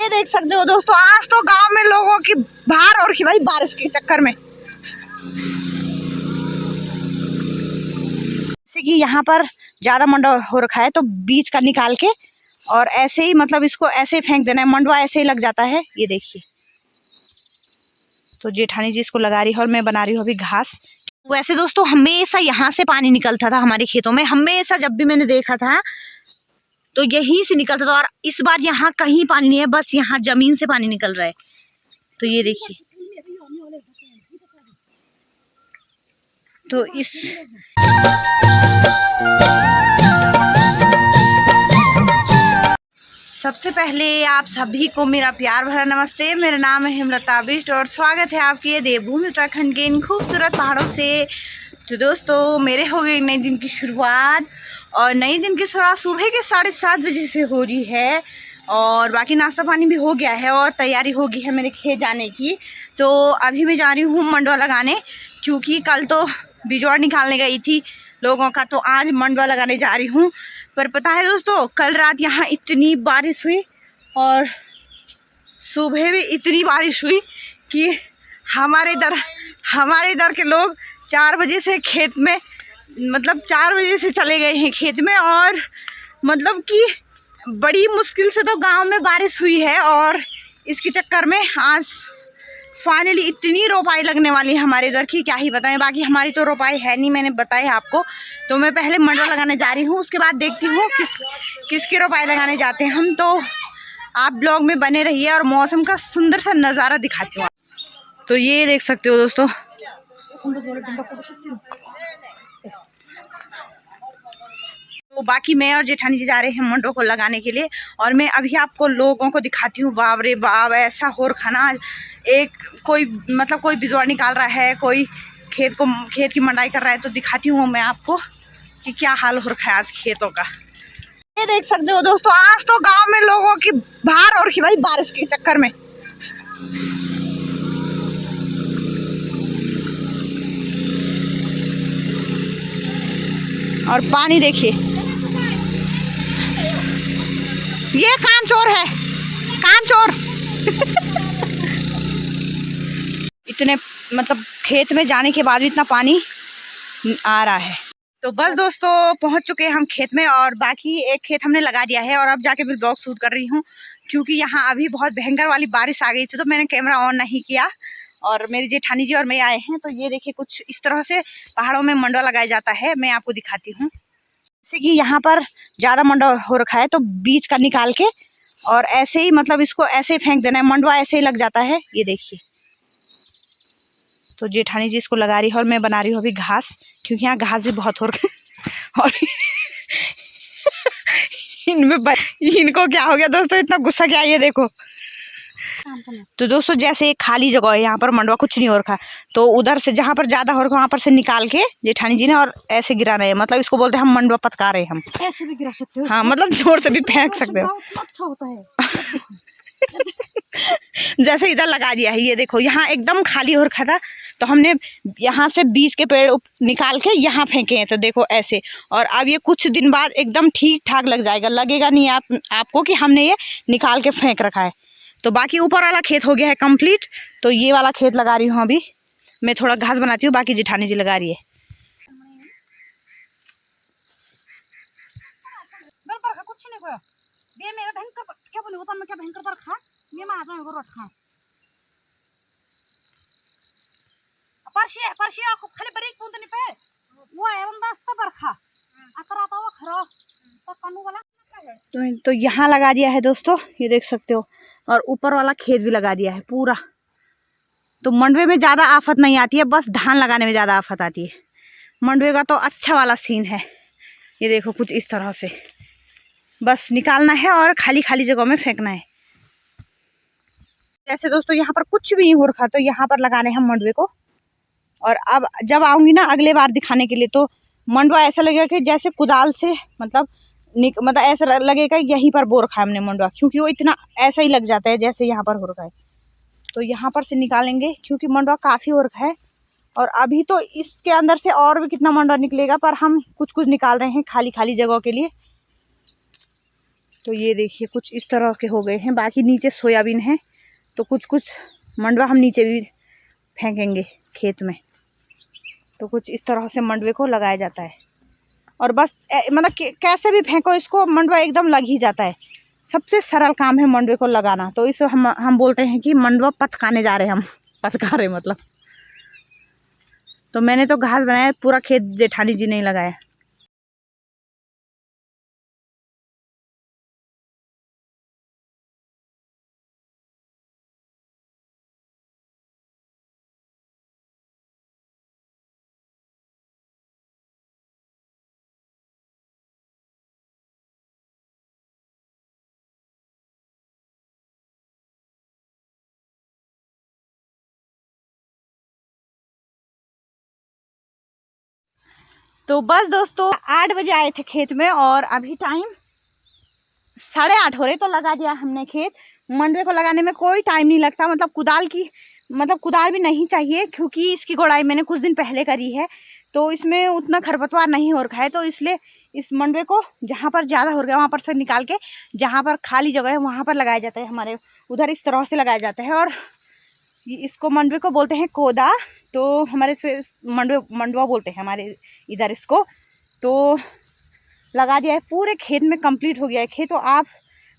ये देख सकते हो दोस्तों, आज तो गांव में लोगों की बाहर और भाई बारिश के चक्कर में, जैसे कि यहाँ पर ज्यादा मंडवा हो रखा है तो बीज का निकाल के और ऐसे ही मतलब इसको ऐसे ही फेंक देना है, मंडवा ऐसे ही लग जाता है। ये देखिए, तो जेठानी जी इसको लगा रही है और मैं बना रही हूँ अभी घास। वैसे दोस्तों हमेशा यहाँ से पानी निकलता था हमारे खेतों में, हमेशा जब भी मैंने देखा था तो यहीं से निकलता था। और इस बार यहाँ कहीं पानी नहीं है, बस यहाँ जमीन से पानी निकल रहा है। तो ये देखिए, तो इस सबसे पहले आप सभी को मेरा प्यार भरा नमस्ते। मेरा नाम है हेमलता बिष्ट और स्वागत है आपके ये देवभूमि उत्तराखंड के इन खूबसूरत पहाड़ों से। तो दोस्तों मेरे हो गई नए दिन की शुरुआत, और नए दिन की शुरुआत सुबह के 7:30 बजे से हो रही है, और बाकी नाश्ता पानी भी हो गया है और तैयारी हो गई है मेरे खेत जाने की। तो अभी मैं जा रही हूँ मंडवा लगाने, क्योंकि कल तो बिजौड़ निकालने गई थी लोगों का, तो आज मंडवा लगाने जा रही हूँ। पर पता है दोस्तों, कल रात यहाँ इतनी बारिश हुई और सुबह भी इतनी बारिश हुई कि हमारे इधर के लोग 4 बजे से खेत में, मतलब 4 बजे से चले गए हैं खेत में। और मतलब कि बड़ी मुश्किल से तो गांव में बारिश हुई है, और इसके चक्कर में आज फाइनली इतनी रोपाई लगने वाली है हमारे इधर की, क्या ही बताएं। बाकी हमारी तो रोपाई है नहीं, मैंने बताया आपको। तो मैं पहले मंडवा लगाने जा रही हूँ, उसके बाद देखती हूँ किसकी रोपाई लगाने जाते हैं हम। तो आप ब्लॉग में बने रहिए और मौसम का सुंदर सा नज़ारा दिखाती हूँ। तो ये देख सकते हो दोस्तों, तो बाकी मैं और जेठानी जी जा रहे हैं मंडवा को लगाने के लिए। और मैं अभी आपको लोगों को दिखाती हूँ। बाप रे बाप, ऐसा हो रखा ना, एक कोई मतलब कोई बिजौड़ निकाल रहा है, कोई खेत की मंडाई कर रहा है। तो दिखाती हूँ मैं आपको कि क्या हाल हो रखा है आज खेतों का। ये देख सकते हो दोस्तों, आज तो गांव में लोगों की बाहर और भाई बारिश के चक्कर में। और पानी देखिए, ये कामचोर है, कामचोर इतने मतलब खेत में जाने के बाद भी इतना पानी आ रहा है। तो बस दोस्तों पहुंच चुके हैं हम खेत में, और बाकी एक खेत हमने लगा दिया है। और अब जाके फिर ब्लॉग शूट कर रही हूँ, क्योंकि यहाँ अभी बहुत भयंकर वाली बारिश आ गई थी, तो मैंने कैमरा ऑन नहीं किया। और मेरी जेठानी जी और मैं आए हैं। तो ये देखिए, कुछ इस तरह से पहाड़ों में मंडवा लगाया जाता है, मैं आपको दिखाती हूँ। जैसे कि यहाँ पर ज़्यादा मंडवा हो रखा है तो बीज का निकाल के और ऐसे ही मतलब इसको ऐसे ही फेंक देना है, मंडवा ऐसे ही लग जाता है। ये देखिए, तो जेठानी जी इसको लगा रही है और मैं बना रही हूँ अभी घास, क्योंकि यहाँ घास भी बहुत हो रखा है। और इनको क्या हो गया दोस्तों, इतना गुस्सा क्या, ये देखो। तो दोस्तों जैसे एक खाली जगह है, यहाँ पर मंडवा कुछ नहीं हो रखा, तो उधर से जहाँ पर ज्यादा हो रखा वहाँ पर से निकाल के जेठानी जी ने और ऐसे गिरा रहे हैं। मतलब इसको बोलते हैं हम मंडवा पटका रहे हैं। हम ऐसे भी गिरा सकते हो, हाँ, मतलब जोर से भी फेंक सकते हो, अच्छा होता है। जैसे इधर लगा दिया है, ये देखो यहाँ एकदम खाली हो रखा था, तो हमने यहाँ से बीज के पेड़ निकाल के यहाँ फेंके हैं। तो देखो ऐसे, और अब ये कुछ दिन बाद एकदम ठीक ठाक लग जाएगा, लगेगा नहीं आपको कि हमने ये निकाल के फेंक रखा है। तो बाकी ऊपर वाला खेत हो गया है कंप्लीट, तो ये वाला खेत लगा रही हूँ अभी मैं, थोड़ा घास बनाती हूँ, बाकी जेठानी जी लगा रही है। तो यहाँ लगा दिया है दोस्तों, ये देख सकते हो, और ऊपर वाला खेत भी लगा दिया है पूरा। तो मंडवे में ज़्यादा आफत नहीं आती है, बस धान लगाने में ज़्यादा आफत आती है। मंडवे का तो अच्छा वाला सीन है, ये देखो कुछ इस तरह से बस निकालना है और खाली खाली जगह में फेंकना है। जैसे दोस्तों यहाँ पर कुछ भी नहीं हो रखा, तो यहाँ पर लगाने हम मंडवे को। और अब जब आऊँगी ना अगले बार दिखाने के लिए, तो मंडवा ऐसा लगेगा कि जैसे कुदाल से मतलब ऐसा लगेगा यहीं पर बो रखा है हमने मंडवा, क्योंकि वो इतना ऐसा ही लग जाता है जैसे यहाँ पर हो रखा है। तो यहाँ पर से निकालेंगे, क्योंकि मंडवा काफ़ी हो रखा है। और अभी तो इसके अंदर से और भी कितना मंडवा निकलेगा, पर हम कुछ कुछ निकाल रहे हैं खाली खाली जगह के लिए। तो ये देखिए कुछ इस तरह के हो गए हैं। बाकी नीचे सोयाबीन है, तो कुछ कुछ मंडवा हम नीचे भी फेंकेंगे खेत में। तो कुछ इस तरह से मंडवे को लगाया जाता है और बस मतलब कैसे भी फेंको इसको, मंडवा एकदम लग ही जाता है। सबसे सरल काम है मंडवे को लगाना। तो इसे हम बोलते हैं कि मंडवा पथकाने जा रहे हैं हम, पथका रहे मतलब। तो मैंने तो घास बनाया, पूरा खेत जेठानी जी ने लगाया। तो बस दोस्तों 8 बजे आए थे खेत में और अभी टाइम 8:30 हो रहे। तो लगा दिया हमने खेत। मंडवे को लगाने में कोई टाइम नहीं लगता, मतलब कुदाल भी नहीं चाहिए, क्योंकि इसकी गोड़ाई मैंने कुछ दिन पहले करी है। तो इसमें उतना खरपतवार नहीं हो रखा है, तो इसलिए इस मंडवे को जहाँ पर ज़्यादा हो गया वहाँ पर से निकाल के जहाँ पर खाली जगह है वहाँ पर लगाया जाता है। हमारे उधर इस तरह से लगाया जाता है और इसको मंडवे को बोलते हैं कोदा। तो हमारे से मंडवा बोलते हैं हमारे इधर इसको। तो लगा दिया है, पूरे खेत में कंप्लीट हो गया है खेत। तो आप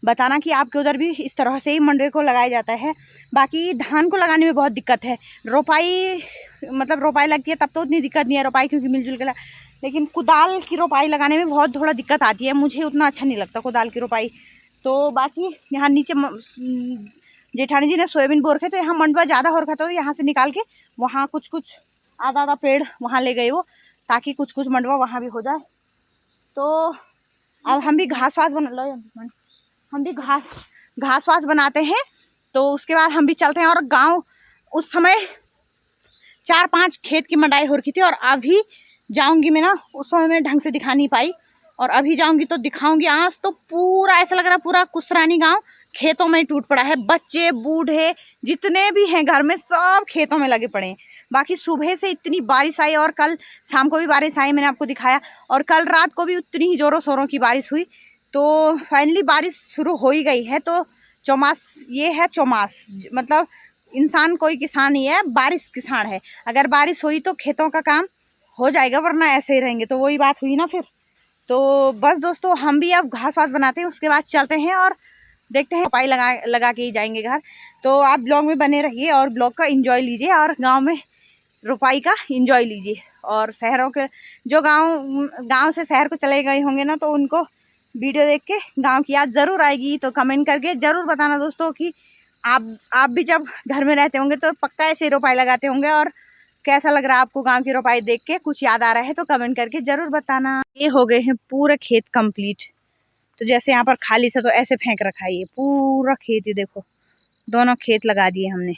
बताना कि आपके उधर भी इस तरह से ही मंडवे को लगाया जाता है। बाकी धान को लगाने में बहुत दिक्कत है। रोपाई लगती है तब तो उतनी दिक्कत नहीं है, रोपाई क्योंकि मिलजुल के लेकिन कुदाल की रोपाई लगाने में बहुत थोड़ा दिक्कत आती है। मुझे उतना अच्छा नहीं लगता कुदाल की रोपाई। तो बाकी यहाँ नीचे जेठानी जी ने सोयाबीन बो रखे, तो यहाँ मंडवा ज़्यादा हो रखा था, तो यहाँ से निकाल के वहाँ कुछ आधा पेड़ वहाँ ले गए वो, ताकि कुछ मंडवा वहाँ भी हो जाए। तो अब हम भी घास वास बनाते हैं। तो उसके बाद हम भी चलते हैं। और गांव उस समय 4-5 खेत की मंडाई हो रखी थी, और अभी जाऊंगी मैं ना, उस समय मैं ढंग से दिखा नहीं पाई, और अभी जाऊंगी तो दिखाऊंगी। आज तो पूरा ऐसा लग रहा है पूरा कुसरानी गांव खेतों में टूट पड़ा है। बच्चे बूढ़े जितने भी हैं घर में सब खेतों में लगे पड़े हैं। बाकी सुबह से इतनी बारिश आई और कल शाम को भी बारिश आई, मैंने आपको दिखाया। और कल रात को भी उतनी ही ज़ोरों शोरों की बारिश हुई। तो फाइनली बारिश शुरू हो ही गई है। तो चौमास, ये है चौमास, मतलब इंसान कोई किसान नहीं है, बारिश किसान है। अगर बारिश हुई तो खेतों का काम हो जाएगा, वरना ऐसे ही रहेंगे। तो वही बात हुई ना फिर। तो बस दोस्तों हम भी अब घास वास बनाते हैं, उसके बाद चलते हैं और देखते हैं, रोपाई लगा के ही जाएंगे घर। तो आप ब्लॉग में बने रहिए और ब्लॉग का एंजॉय लीजिए, और गांव में रोपाई का एंजॉय लीजिए। और शहरों के जो गांव से शहर को चले गए होंगे ना, तो उनको वीडियो देख के गांव की याद ज़रूर आएगी। तो कमेंट करके ज़रूर बताना दोस्तों कि आप भी जब घर में रहते होंगे तो पक्का ऐसे रोपाई लगाते होंगे, और कैसा लग रहा है आपको गांव की रोपाई देख के, कुछ याद आ रहा है तो कमेंट करके ज़रूर बताना। ये हो गए हैं पूरे खेत कंप्लीट। तो जैसे यहाँ पर खाली था तो ऐसे फेंक रखा है ये पूरा खेत। ये देखो दोनों खेत लगा दिए हमने।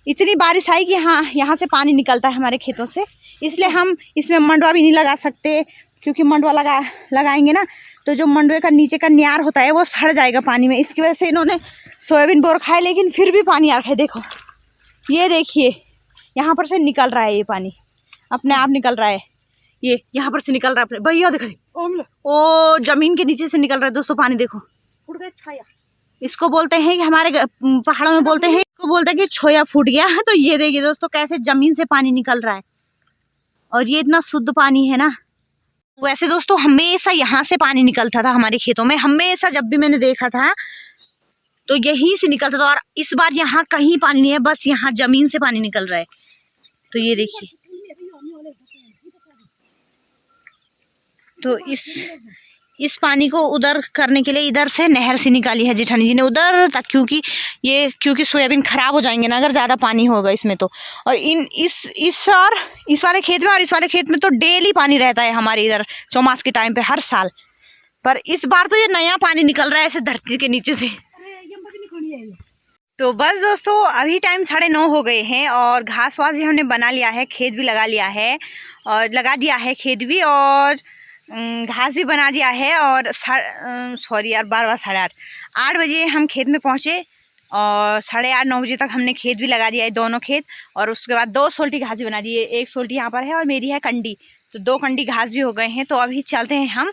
इतनी बारिश आई कि हाँ यहाँ से पानी निकलता है हमारे खेतों से, इसलिए हम इसमें मंडवा भी नहीं लगा सकते, क्योंकि मंडवा लगाएंगे ना तो जो मंडवे का नीचे का न्यार होता है वो सड़ जाएगा पानी में। इसकी वजह से इन्होंने सोयाबीन बो रखा है, लेकिन फिर भी पानी आ रखा है। देखो ये देखिए यहाँ पर से निकल रहा है, ये पानी अपने आप निकल रहा है। ये यहाँ पर से निकल रहा है अपने, भैया देखो ओ जमीन के नीचे से निकल रहा है दोस्तों पानी। देखो इसको बोलते हैं कि हमारे पहाड़ों में बोलते हैं, इसको बोलते हैं कि छोया फूट गया। तो ये देखिए दोस्तों कैसे जमीन से पानी निकल रहा है, और ये इतना शुद्ध पानी है ना। वैसे दोस्तों हमेशा यहाँ से पानी निकलता था हमारे खेतों में, हमेशा जब भी मैंने देखा था तो यहीं से निकलता था। और इस बार यहाँ कहीं पानी नहीं है, बस यहाँ जमीन से पानी निकल रहा है। तो ये देखिए, तो इस पानी को उधर करने के लिए इधर से नहर से निकाली है जेठानी जी ने उधर तक, क्योंकि सोयाबीन खराब हो जाएंगे ना अगर ज़्यादा पानी होगा इसमें तो। और इस वाले खेत में और इस वाले खेत में तो डेली पानी रहता है हमारे इधर चौमास के टाइम पे हर साल। पर इस बार तो ये नया पानी निकल रहा है ऐसे धरती के नीचे से। तो बस दोस्तों अभी टाइम 9:30 हो गए हैं, और घास वास भी हमने बना लिया है, खेत भी लगा लिया है, और लगा दिया है खेत भी, और घास भी बना दिया है। और 8 बजे हम खेत में पहुँचे, और 8:30-9 बजे तक हमने खेत भी लगा दिया है, दोनों खेत। और उसके बाद 2 सोल्टी घास भी बना दी है, एक सोल्टी यहाँ पर है और मेरी है कंडी। तो 2 कंडी घास भी हो गए हैं। तो अभी चलते हैं हम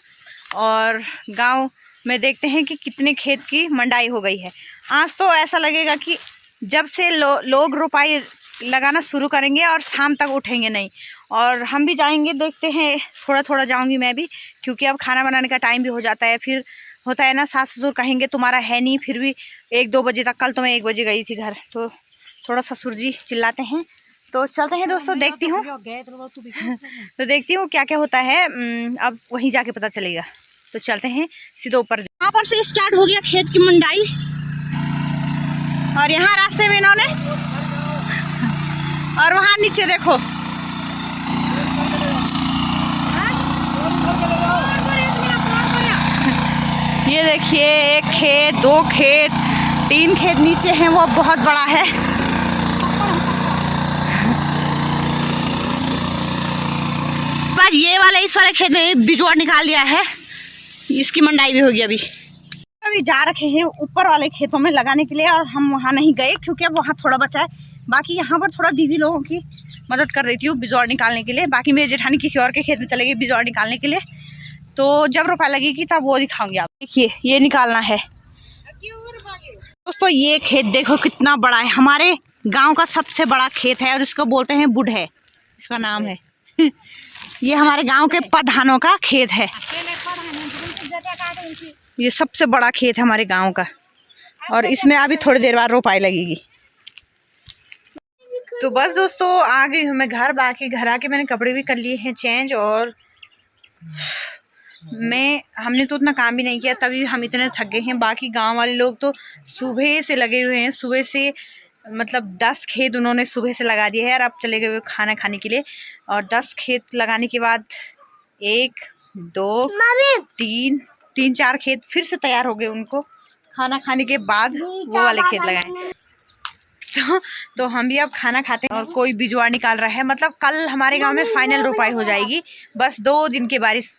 और गांव में देखते हैं कि कितने खेत की मंडाई हो गई है। आज तो ऐसा लगेगा कि जब से लोग रोपाई लगाना शुरू करेंगे और शाम तक उठेंगे नहीं। और हम भी जाएंगे, देखते हैं, थोड़ा थोड़ा जाऊंगी मैं भी, क्योंकि अब खाना बनाने का टाइम भी हो जाता है। फिर होता है ना, सास ससुर कहेंगे तुम्हारा है नहीं, फिर भी 1-2 बजे तक। कल तो मैं 1 बजे गई थी घर, तो थोड़ा ससुर जी चिल्लाते हैं। तो चलते हैं दोस्तों, देखती हूँ तो देखती हूँ क्या क्या होता है। अब वहीं जाके पता चलेगा। तो चलते हैं सीधे ऊपर। यहाँ पर से स्टार्ट हो गया खेत की मंडाई, और यहाँ रास्ते में इन्होंने, और वहाँ नीचे देखो, ये देखिए, 1 खेत, 2 खेत, 3 खेत नीचे हैं, वो बहुत बड़ा है। बस ये वाला, इस वाले खेत में बिजोड़ निकाल दिया है, इसकी मंडाई भी होगी। अभी जा रखे हैं ऊपर वाले खेतों में लगाने के लिए, और हम वहाँ नहीं गए क्योंकि अब वहाँ थोड़ा बचा है। बाकी यहाँ पर थोड़ा दीदी लोगों की मदद कर देती हूँ बिजोड़ निकालने के लिए। बाकी मेरी जेठानी किसी और के खेत में चलेगी बिजोड़ निकालने के लिए, तो जब रोपाई लगेगी तब वो दिखाऊंगी आप। देखिए, ये निकालना है दोस्तों। ये खेत देखो कितना बड़ा है, हमारे गांव का सबसे बड़ा खेत है, और इसको बोलते हैं बुढ़े, इसका नाम है। ये हमारे गांव के प्रधानों का खेत है, ये सबसे बड़ा खेत है हमारे गांव का, और इसमें अभी थोड़ी देर बाद रोपाई लगेगी। तो बस दोस्तों, आ गई हूँ मैं घर। बाकी घर आके मैंने कपड़े भी कर लिए हैं चेंज, और हमने तो उतना काम भी नहीं किया, तभी हम इतने थक गए हैं। बाकी गांव वाले लोग तो सुबह से लगे हुए हैं, सुबह से मतलब 10 खेत उन्होंने सुबह से लगा दिए हैं, और अब चले गए खाना खाने के लिए। और 10 खेत लगाने के बाद 1, 2, 3, 4 खेत फिर से तैयार हो गए, उनको खाना खाने के बाद वो वाले खेत लगाए। तो हम भी अब खाना खाते हैं, और कोई बिजवा निकाल रहा है। मतलब कल हमारे गांव में फाइनल रोपाई हो जाएगी, बस 2 दिन की बारिश,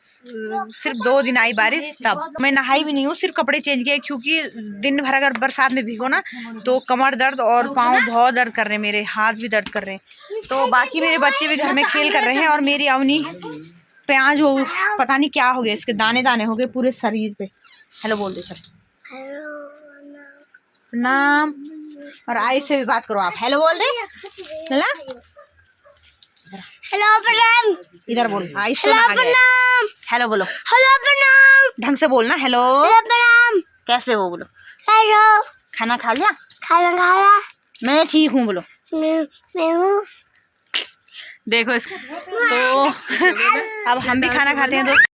सिर्फ 2 दिन आई बारिश। तब मैं नहाई भी नहीं हूँ, सिर्फ कपड़े चेंज किए, क्योंकि दिन भर अगर बरसात में भीगो ना तो कमर दर्द और पाँव बहुत दर्द कर रहे हैं, मेरे हाथ भी दर्द कर रहे हैं। तो बाकी मेरे बच्चे भी घर में खेल कर रहे हैं, और मेरी अवनी प्याज, वो पता नहीं क्या हो गया, इसके दाने दाने हो गए पूरे शरीर पे। हेलो बोल दे, चल नाम, और आई से भी बात करो आप, हेलो बोल दे ना, हेलो प्रणाम, इधर बोल, आइस तो ना हेलो बोलो, हेलो प्रणाम, ढंग से बोलना, हेलो प्रणाम, कैसे हो बोलो, हेलो, खाना खा लिया, खाना खाया, मैं ठीक हूँ बोलो, मैं हूँ। देखो इसको। तो अब हम भी खाना खाते हैं दोस्तों।